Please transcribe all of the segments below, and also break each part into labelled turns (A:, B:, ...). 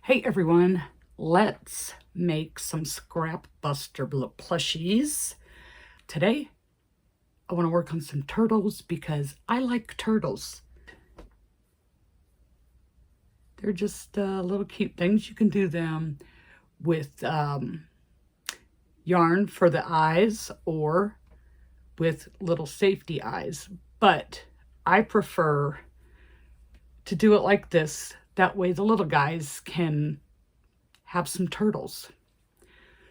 A: Hey everyone, let's make some scrap buster plushies. Today, I want to work on some turtles because I like turtles. They're just little cute things. You can do them with yarn for the eyes or with little safety eyes, but I prefer to do it like this. That way the little guys can have some turtles.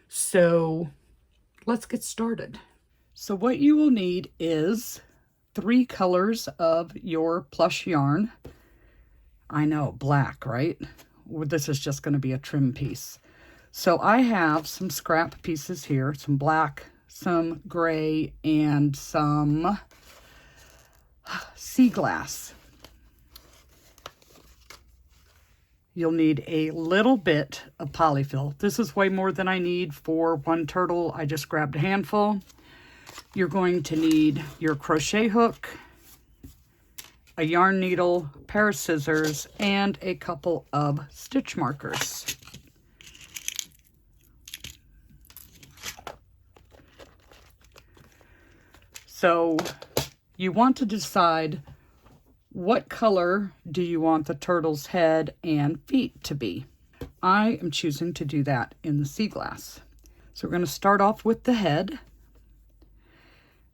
A: So let's get started. So what you will need is 3 colors of your plush yarn. I know, black, right? Well, this is just going to be a trim piece. So I have some scrap pieces here, some black, some gray, and some sea glass. You'll need a little bit of poly-fil. This is way more than I need for one turtle. I just grabbed a handful. You're going to need your crochet hook, a yarn needle, a pair of scissors, and a couple of stitch markers. So you want to decide what color do you want the turtle's head and feet to be. I am choosing to do that in the sea glass. So we're going to start off with the head.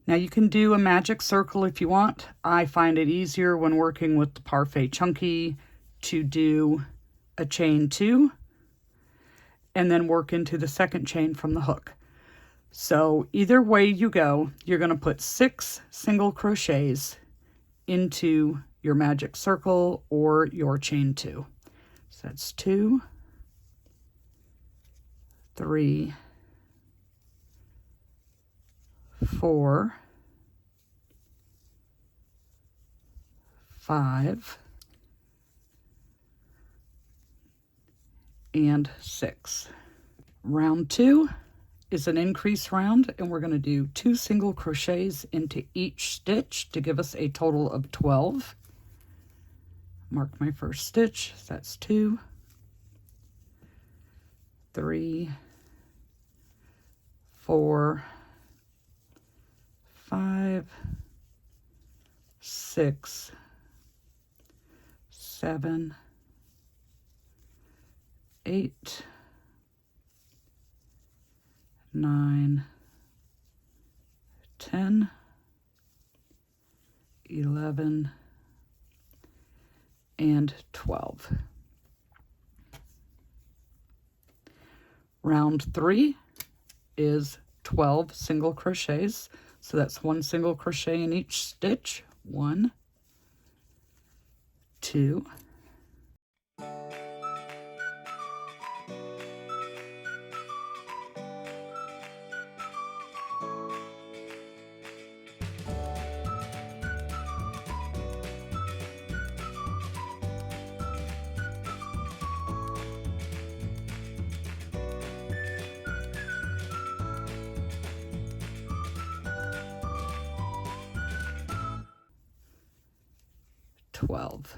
A: Now you can do a magic circle if you want. I find it easier when working with the Parfait Chunky to do a chain 2 and then work into the second chain from the hook. So either way you go, you're going to put 6 single crochets into your magic circle or your chain 2. So that's 2, 3, 4, 5, and 6. Round 2 is an increase round, and we're going to do 2 single crochets into each stitch to give us a total of 12. Mark my first stitch. That's 2, 3, 4, 5, 6, 7, 8, 9, 10, 11, and 12. Round 3 is 12 single crochets. So that's 1 single crochet in each stitch. 1, 2, 12.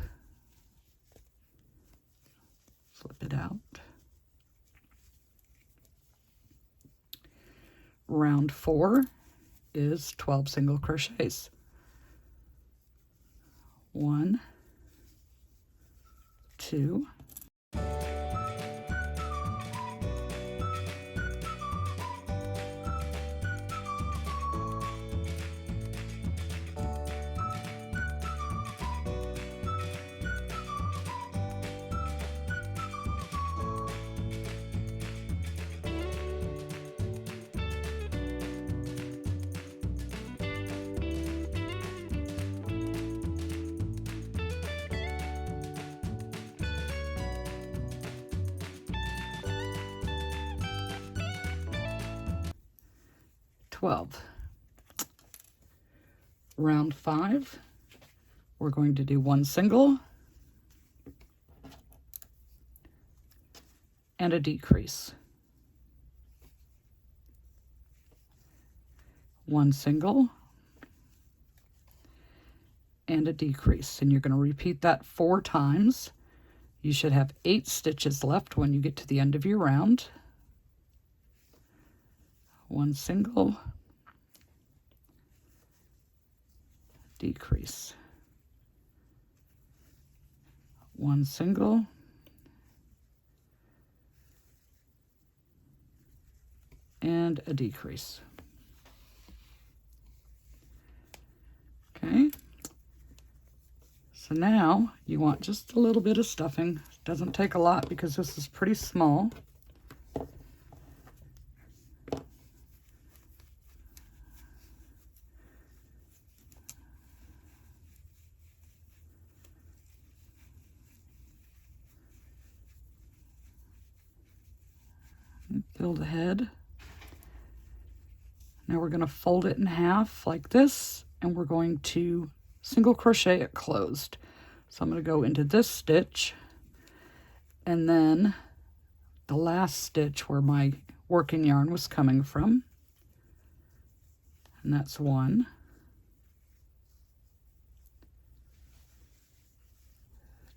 A: Flip it out. Round 4 is 12 single crochets. 1, 2, 12. Round 5, we're going to do 1 single and a decrease. 1 single and a decrease, and you're going to repeat that 4 times You should have 8 stitches left when you get to the end of your round. 1 single, decrease, 1 single, and a decrease. Okay, so now you want just a little bit of stuffing. It doesn't take a lot because this is pretty small. Fill the head. Now we're going to fold it in half like this, and we're going to single crochet it closed. So I'm going to go into this stitch, and then the last stitch where my working yarn was coming from, and that's 1,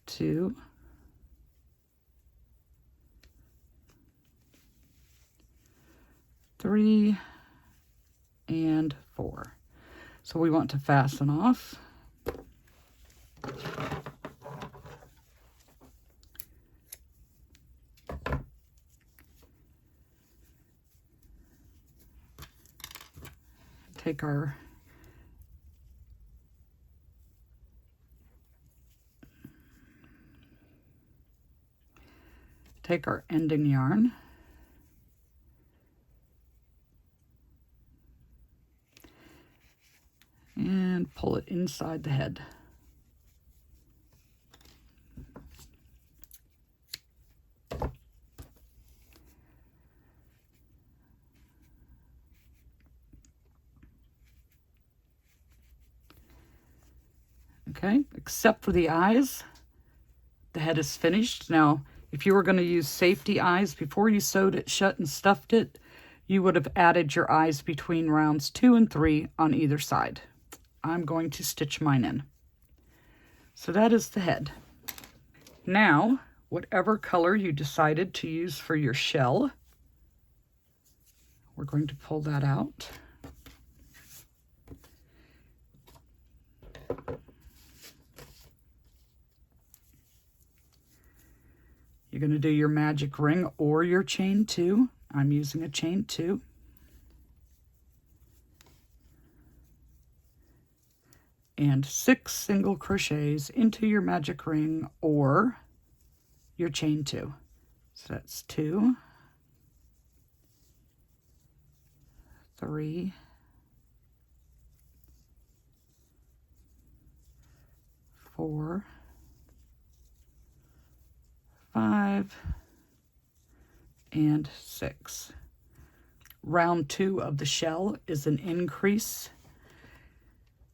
A: 2, 3, and 4. So we want to fasten off. Take our ending yarn, and pull it inside the head. Okay, except for the eyes, the head is finished. Now, if you were going to use safety eyes before you sewed it shut and stuffed it, you would have added your eyes between rounds 2 and 3 on either side. I'm going to stitch mine in. So that is the head. Now, whatever color you decided to use for your shell, we're going to pull that out. You're going to do your magic ring or your chain 2. I'm using a chain 2. And 6 single crochets into your magic ring or your chain 2. So that's 2, 3, 4, 5, and 6. Round 2 of the shell is an increase.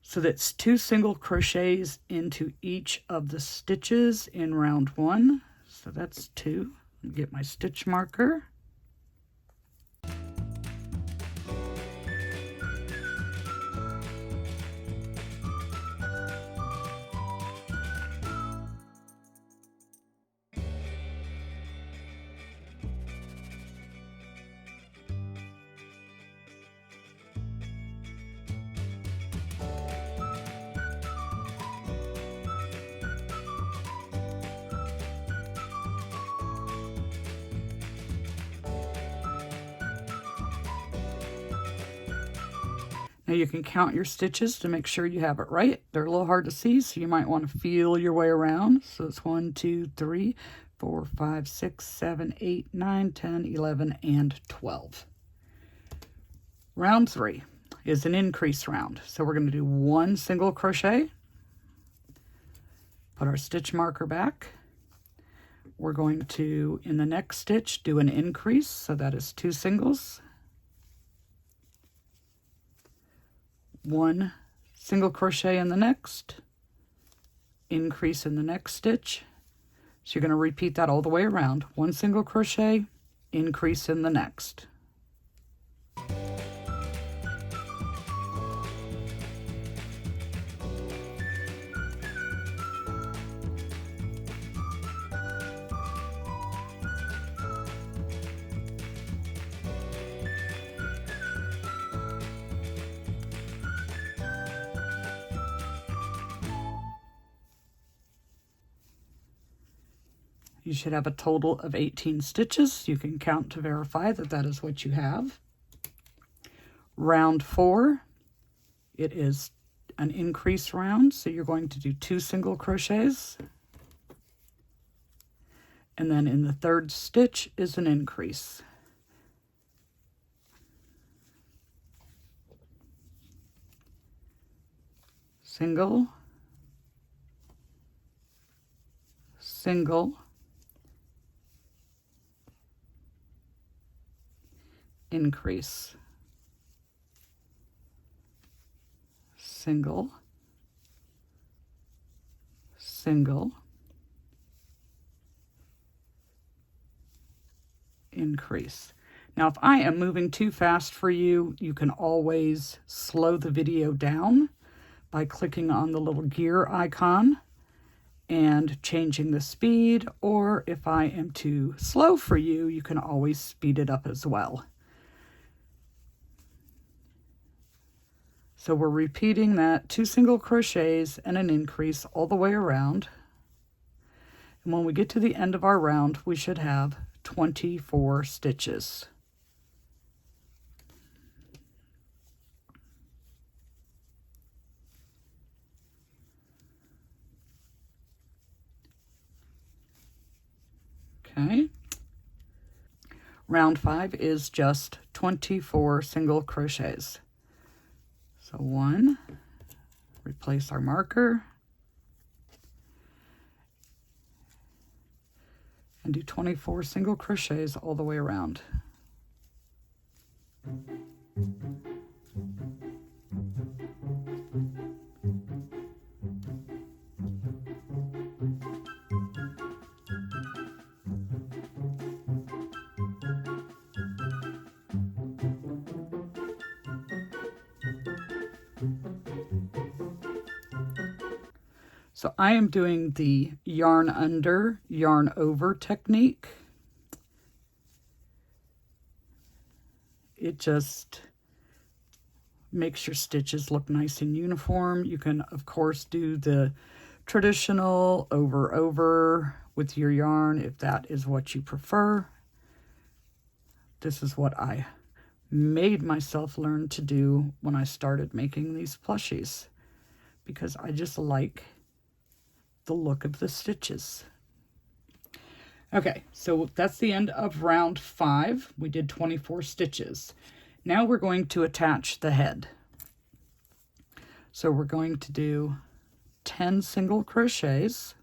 A: So that's 2 single crochets into each of the stitches in round 1. So that's 2. Get my stitch marker. Now you can count your stitches to make sure you have it right. They're a little hard to see, so you might want to feel your way around. So it's 1, 2, 3, 4, 5, 6, 7, 8, 9, 10, 11, and 12. Round 3 is an increase round. So we're going to do 1 single crochet. Put our stitch marker back. We're going to, in the next stitch, do an increase. So that is 2 singles. 1 single crochet in the next, increase in the next stitch. So you're going to repeat that all the way around. 1 single crochet, increase in the next. You should have a total of 18 stitches. You can count to verify that that is what you have. Round 4, it is an increase round, so you're going to do 2 single crochets. And then in the third stitch is an increase. Single, single, increase, single, single, increase. Now, if I am moving too fast for you, you can always slow the video down by clicking on the little gear icon and changing the speed, or if I am too slow for you, you can always speed it up as well. So we're repeating that 2 single crochets and an increase all the way around. And when we get to the end of our round, we should have 24 stitches. Okay. Round 5 is just 24 single crochets. So 1, replace our marker, and do 24 single crochets all the way around. So I am doing the yarn under, yarn over technique. It just makes your stitches look nice and uniform. You can, of course, do the traditional over with your yarn if that is what you prefer. This is what I made myself learn to do when I started making these plushies, because I just like the look of the stitches. Okay, so that's the end of round 5. We did 24 stitches. Now we're going to attach the head. So we're going to do 10 single crochets.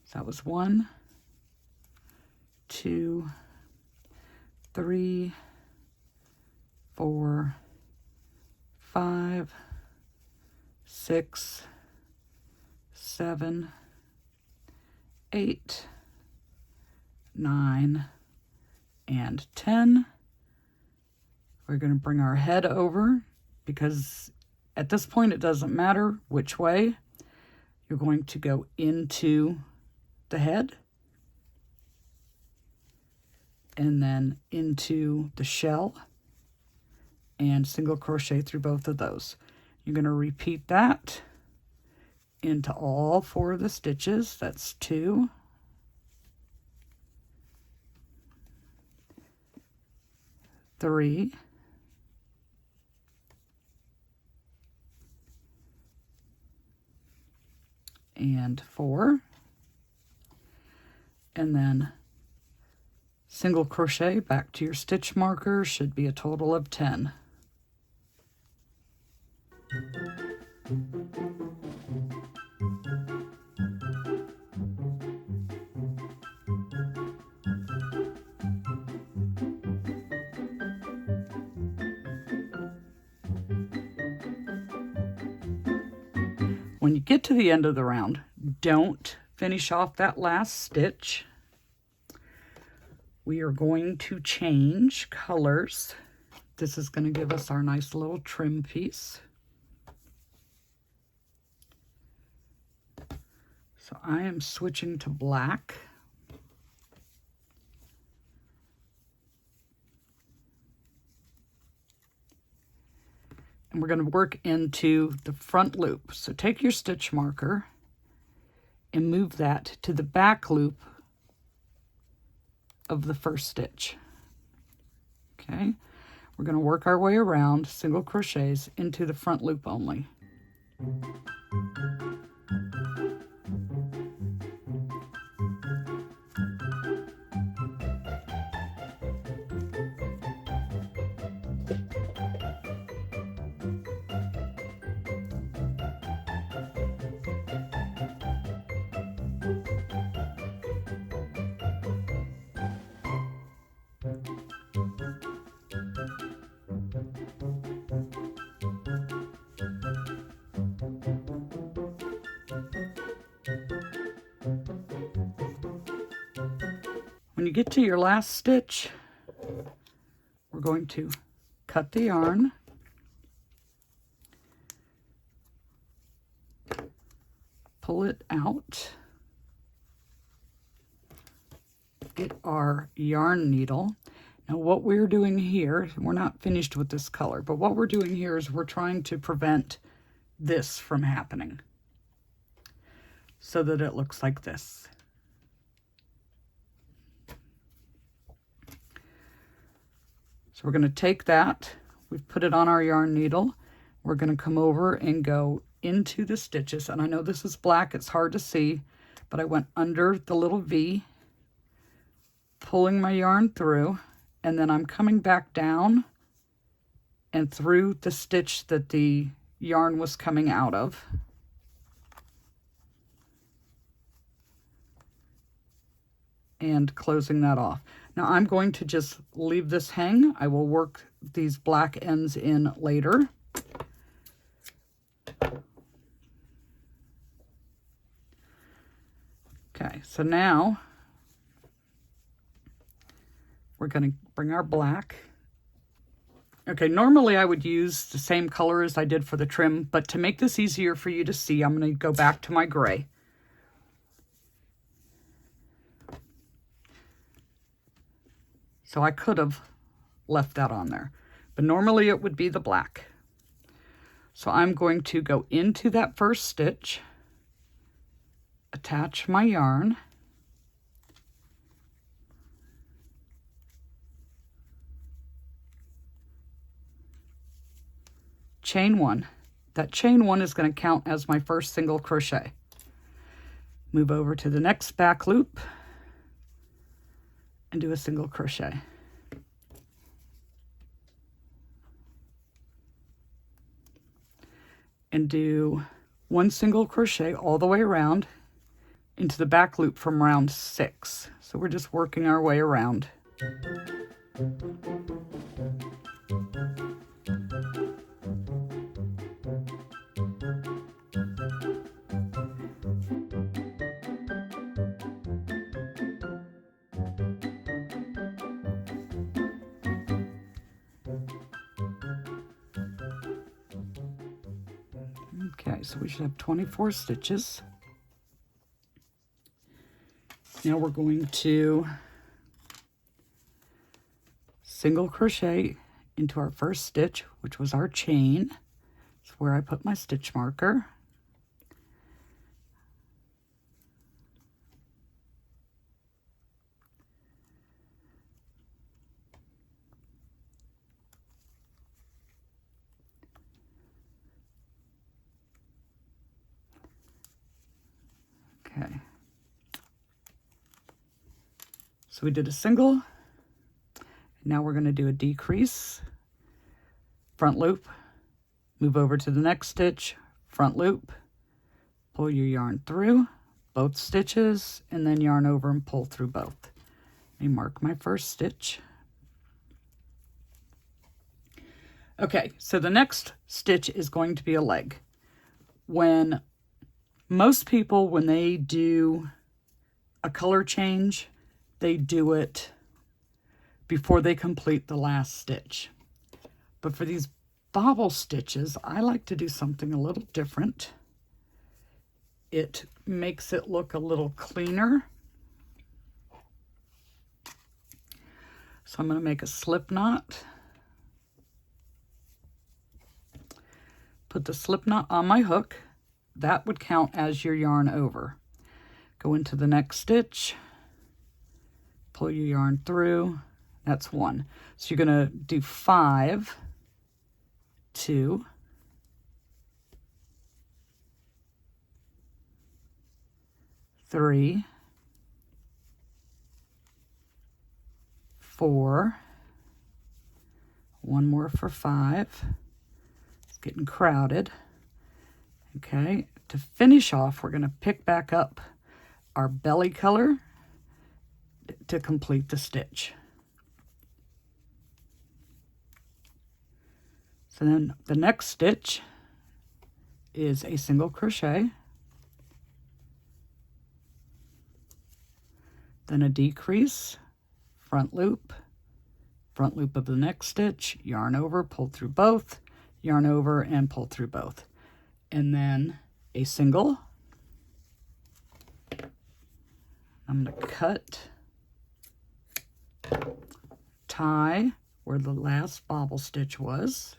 A: So that was 1, 2, 3, 4, 5, 6, 7, 8, 9, and 10. We're going to bring our head over, because at this point it doesn't matter which way. You're going to go into the head and then into the shell and single crochet through both of those. You're going to repeat that into all 4 of the stitches. That's 2, 3, and 4, and then single crochet back to your stitch marker. Should be a total of 10. When you get to the end of the round, don't finish off that last stitch. We are going to change colors. This is going to give us our nice little trim piece. So I am switching to black. And we're going to work into the front loop. So take your stitch marker and move that to the back loop of the first stitch. Okay, we're going to work our way around single crochets into the front loop only. When you get to your last stitch, we're going to cut the yarn, pull it out, get our yarn needle. Now what we're doing here, we're not finished with this color, but what we're doing here is we're trying to prevent this from happening so that it looks like this. So we're going to take that, we've put it on our yarn needle, we're going to come over and go into the stitches, and I know this is black, it's hard to see, but I went under the little V, pulling my yarn through, and then I'm coming back down and through the stitch that the yarn was coming out of. And closing that off. Now I'm going to just leave this hang. I will work these black ends in later. Okay, so now we're going to bring our black. Okay, normally I would use the same color as I did for the trim, but to make this easier for you to see, I'm going to go back to my gray. So I could have left that on there, but normally it would be the black. So I'm going to go into that first stitch, attach my yarn, chain one. That chain one is going to count as my first single crochet. Move over to the next back loop and do a single crochet. And do one single crochet all the way around into the back loop from round 6. So we're just working our way around. Okay, so we should have 24 stitches. Now we're going to single crochet into our first stitch, which was our chain. It's where I put my stitch marker. Okay. So we did a single. Now we're going to do a decrease, front loop, move over to the next stitch, front loop, pull your yarn through both stitches, and then yarn over and pull through both. Let me mark my first stitch. Okay, so the next stitch is going to be a leg. When most people, when they do a color change, they do it before they complete the last stitch. But for these bobble stitches, I like to do something a little different. It makes it look a little cleaner. So I'm going to make a slip knot. Put the slip knot on my hook. That would count as your yarn over. Go into the next stitch, pull your yarn through. That's 1. So you're going to do 5, 2, 3, 4, 1 more for 5. It's getting crowded. Okay, to finish off, we're going to pick back up our belly color to complete the stitch. So then the next stitch is a single crochet, then a decrease, front loop of the next stitch, yarn over, pull through both, yarn over and pull through both, and then a single. I'm going to cut, tie where the last bobble stitch was,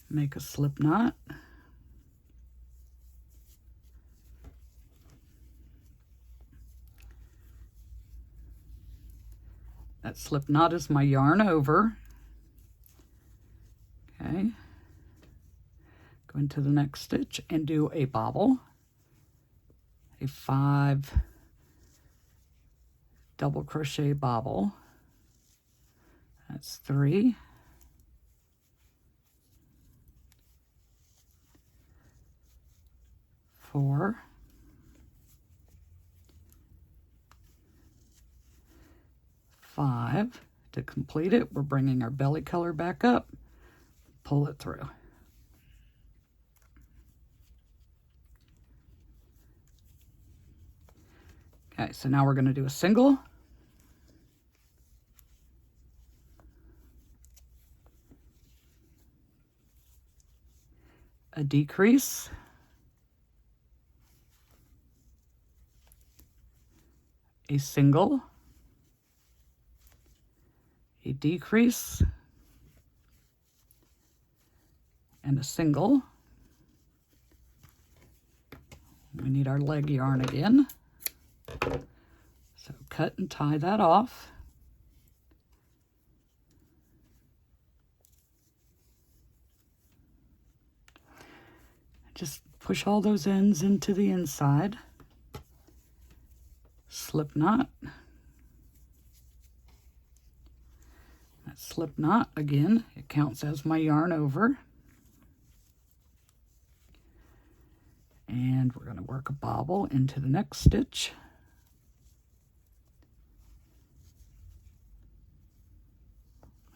A: make a slip knot, that slip knot is my yarn over. Okay, go into the next stitch and do a bobble, a 5 double crochet bobble. That's 3, 4, 5. To complete it, we're bringing our belly color back up, pull it through. Okay, so now we're going to do a single, a decrease, a single, a decrease, and a single. We need our leg yarn again. So cut and tie that off. Just push all those ends into the inside. Slip knot. That slip knot, again, it counts as my yarn over. And we're going to work a bobble into the next stitch.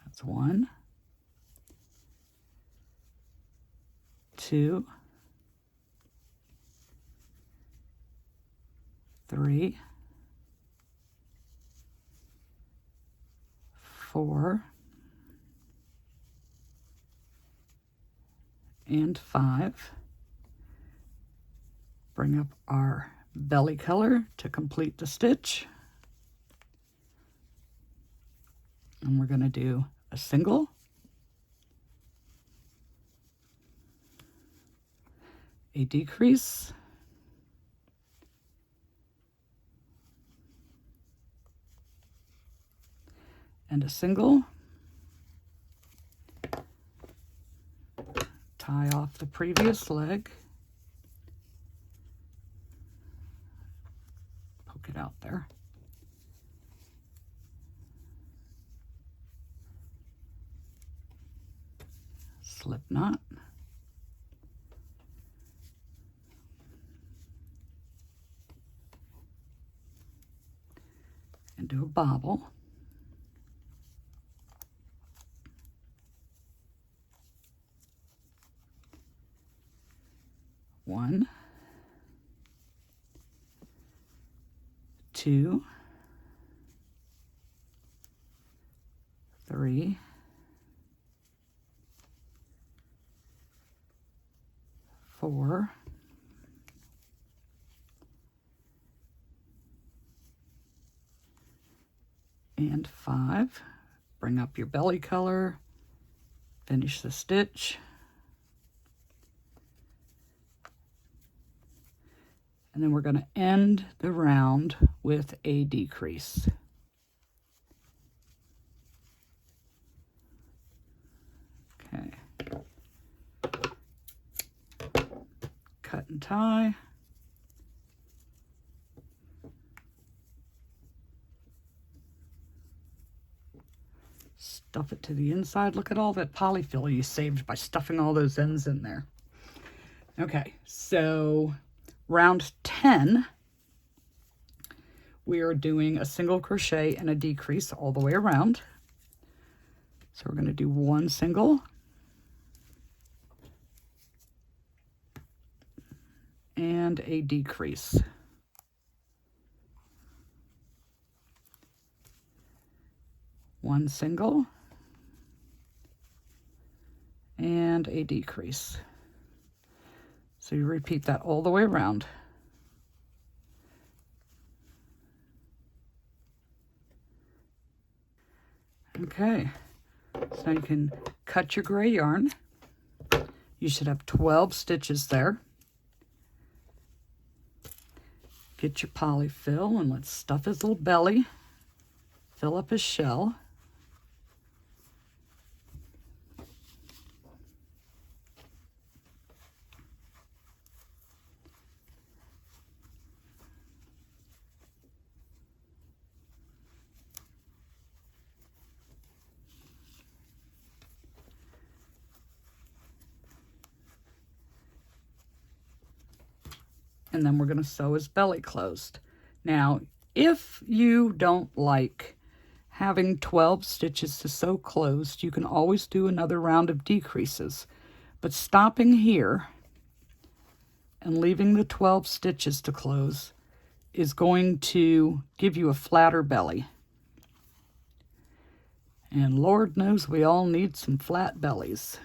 A: That's 1, 2, 3, 4, and 5. Bring up our belly color to complete the stitch. And we're going to do a single, a decrease, and a single. Tie off the previous leg. Poke it out there. Slip knot. And do a bobble. One, 2, 3, 4, and 5. Bring up your belly color, finish the stitch, And then we're going to end the round with a decrease. Okay. Cut and tie. Stuff it to the inside. Look at all that poly-fil you saved by stuffing all those ends in there. Okay, so round 10, we are doing a single crochet and a decrease all the way around. So we're going to do one single and a decrease. One single and a decrease. So you repeat that all the way around. Okay, so now you can cut your gray yarn. You should have 12 stitches there. Get your poly-fil and let's stuff his little belly. Fill up his shell. And then we're going to sew his belly closed. Now, if you don't like having 12 stitches to sew closed, you can always do another round of decreases. But stopping here and leaving the 12 stitches to close is going to give you a flatter belly. And Lord knows we all need some flat bellies.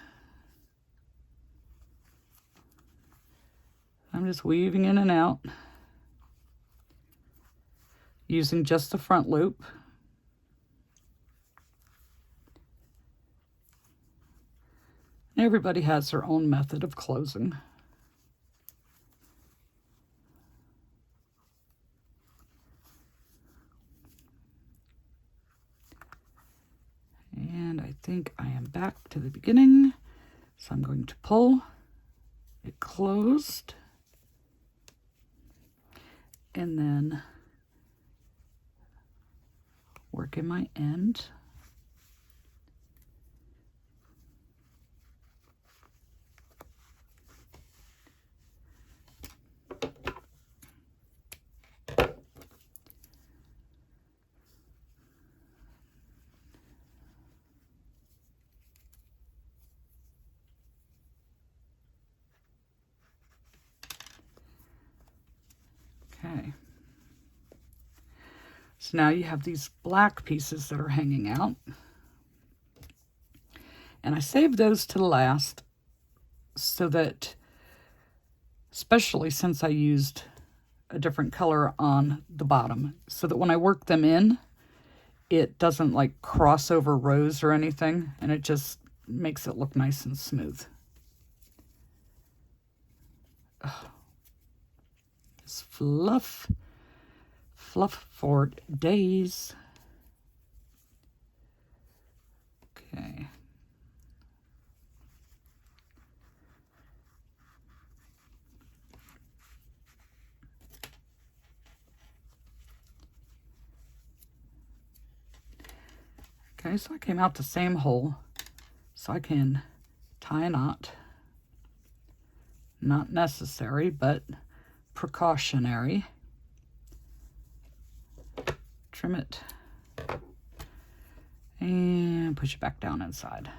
A: I'm just weaving in and out, using just the front loop. Everybody has their own method of closing. And I think I am back to the beginning, so I'm going to pull it closed. And then work in my end. Okay. So now you have these black pieces that are hanging out. And I saved those to last so that, especially since I used a different color on the bottom, so that when I work them in, it doesn't like cross over rows or anything, and it just makes it look nice and smooth. Oh. It's fluff for days. Okay. Okay, so I came out the same hole, so I can tie a knot. Not necessary, but precautionary. Trim it and push it back down inside.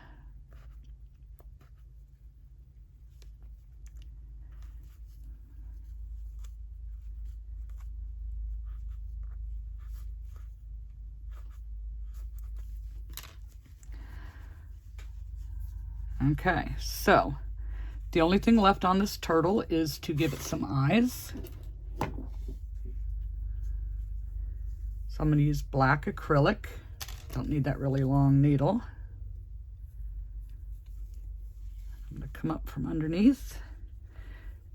A: Okay, so the only thing left on this turtle is to give it some eyes. So I'm going to use black acrylic. Don't need that really long needle. I'm going to come up from underneath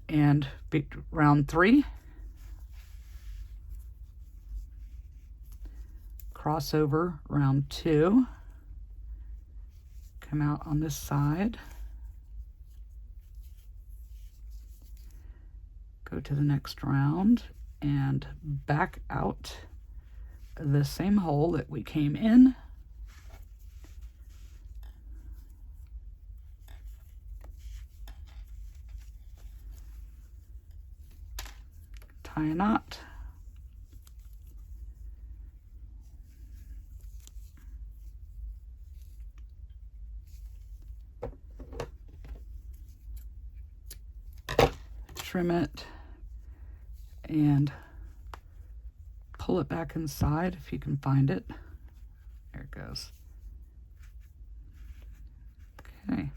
A: and beat round 3 cross over round 2, come out on this side, go to the next round and back out the same hole that we came in. Tie a knot. Trim it and pull it back inside if you can find it. There it goes. Okay.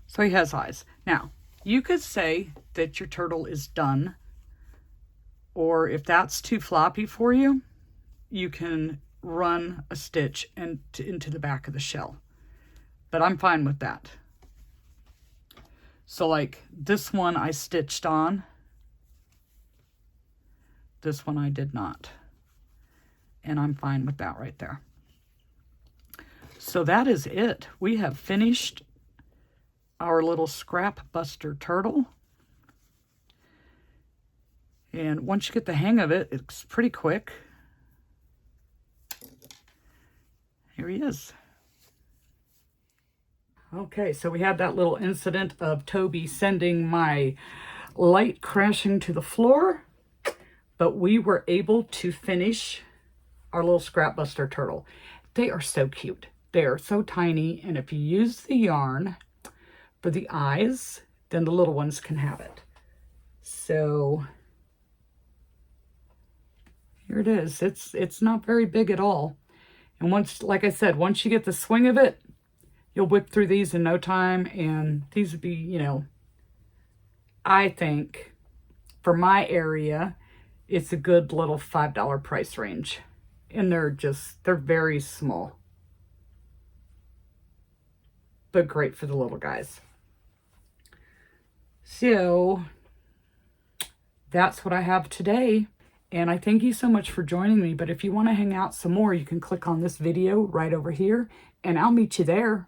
A: So he has eyes. Now, you could say that your turtle is done, or if that's too floppy for you, you can run a stitch into the back of the shell. But I'm fine with that. So like this one I stitched on, this one I did not. And I'm fine with that right there. So that is it. We have finished our little scrap buster turtle. And once you get the hang of it, it's pretty quick. Here he is. Okay, so we had that little incident of Toby sending my light crashing to the floor, but we were able to finish our little scrap buster turtle. They are so cute. They are so tiny, and if you use the yarn for the eyes, then the little ones can have it. So here it is. It's not very big at all. And once, like I said, once you get the swing of it, you'll whip through these in no time, and these would be, you know, I think for my area, it's a good little $5 price range. And they're very small. But great for the little guys. So that's what I have today. And I thank you so much for joining me. But if you want to hang out some more, you can click on this video right over here, and I'll meet you there.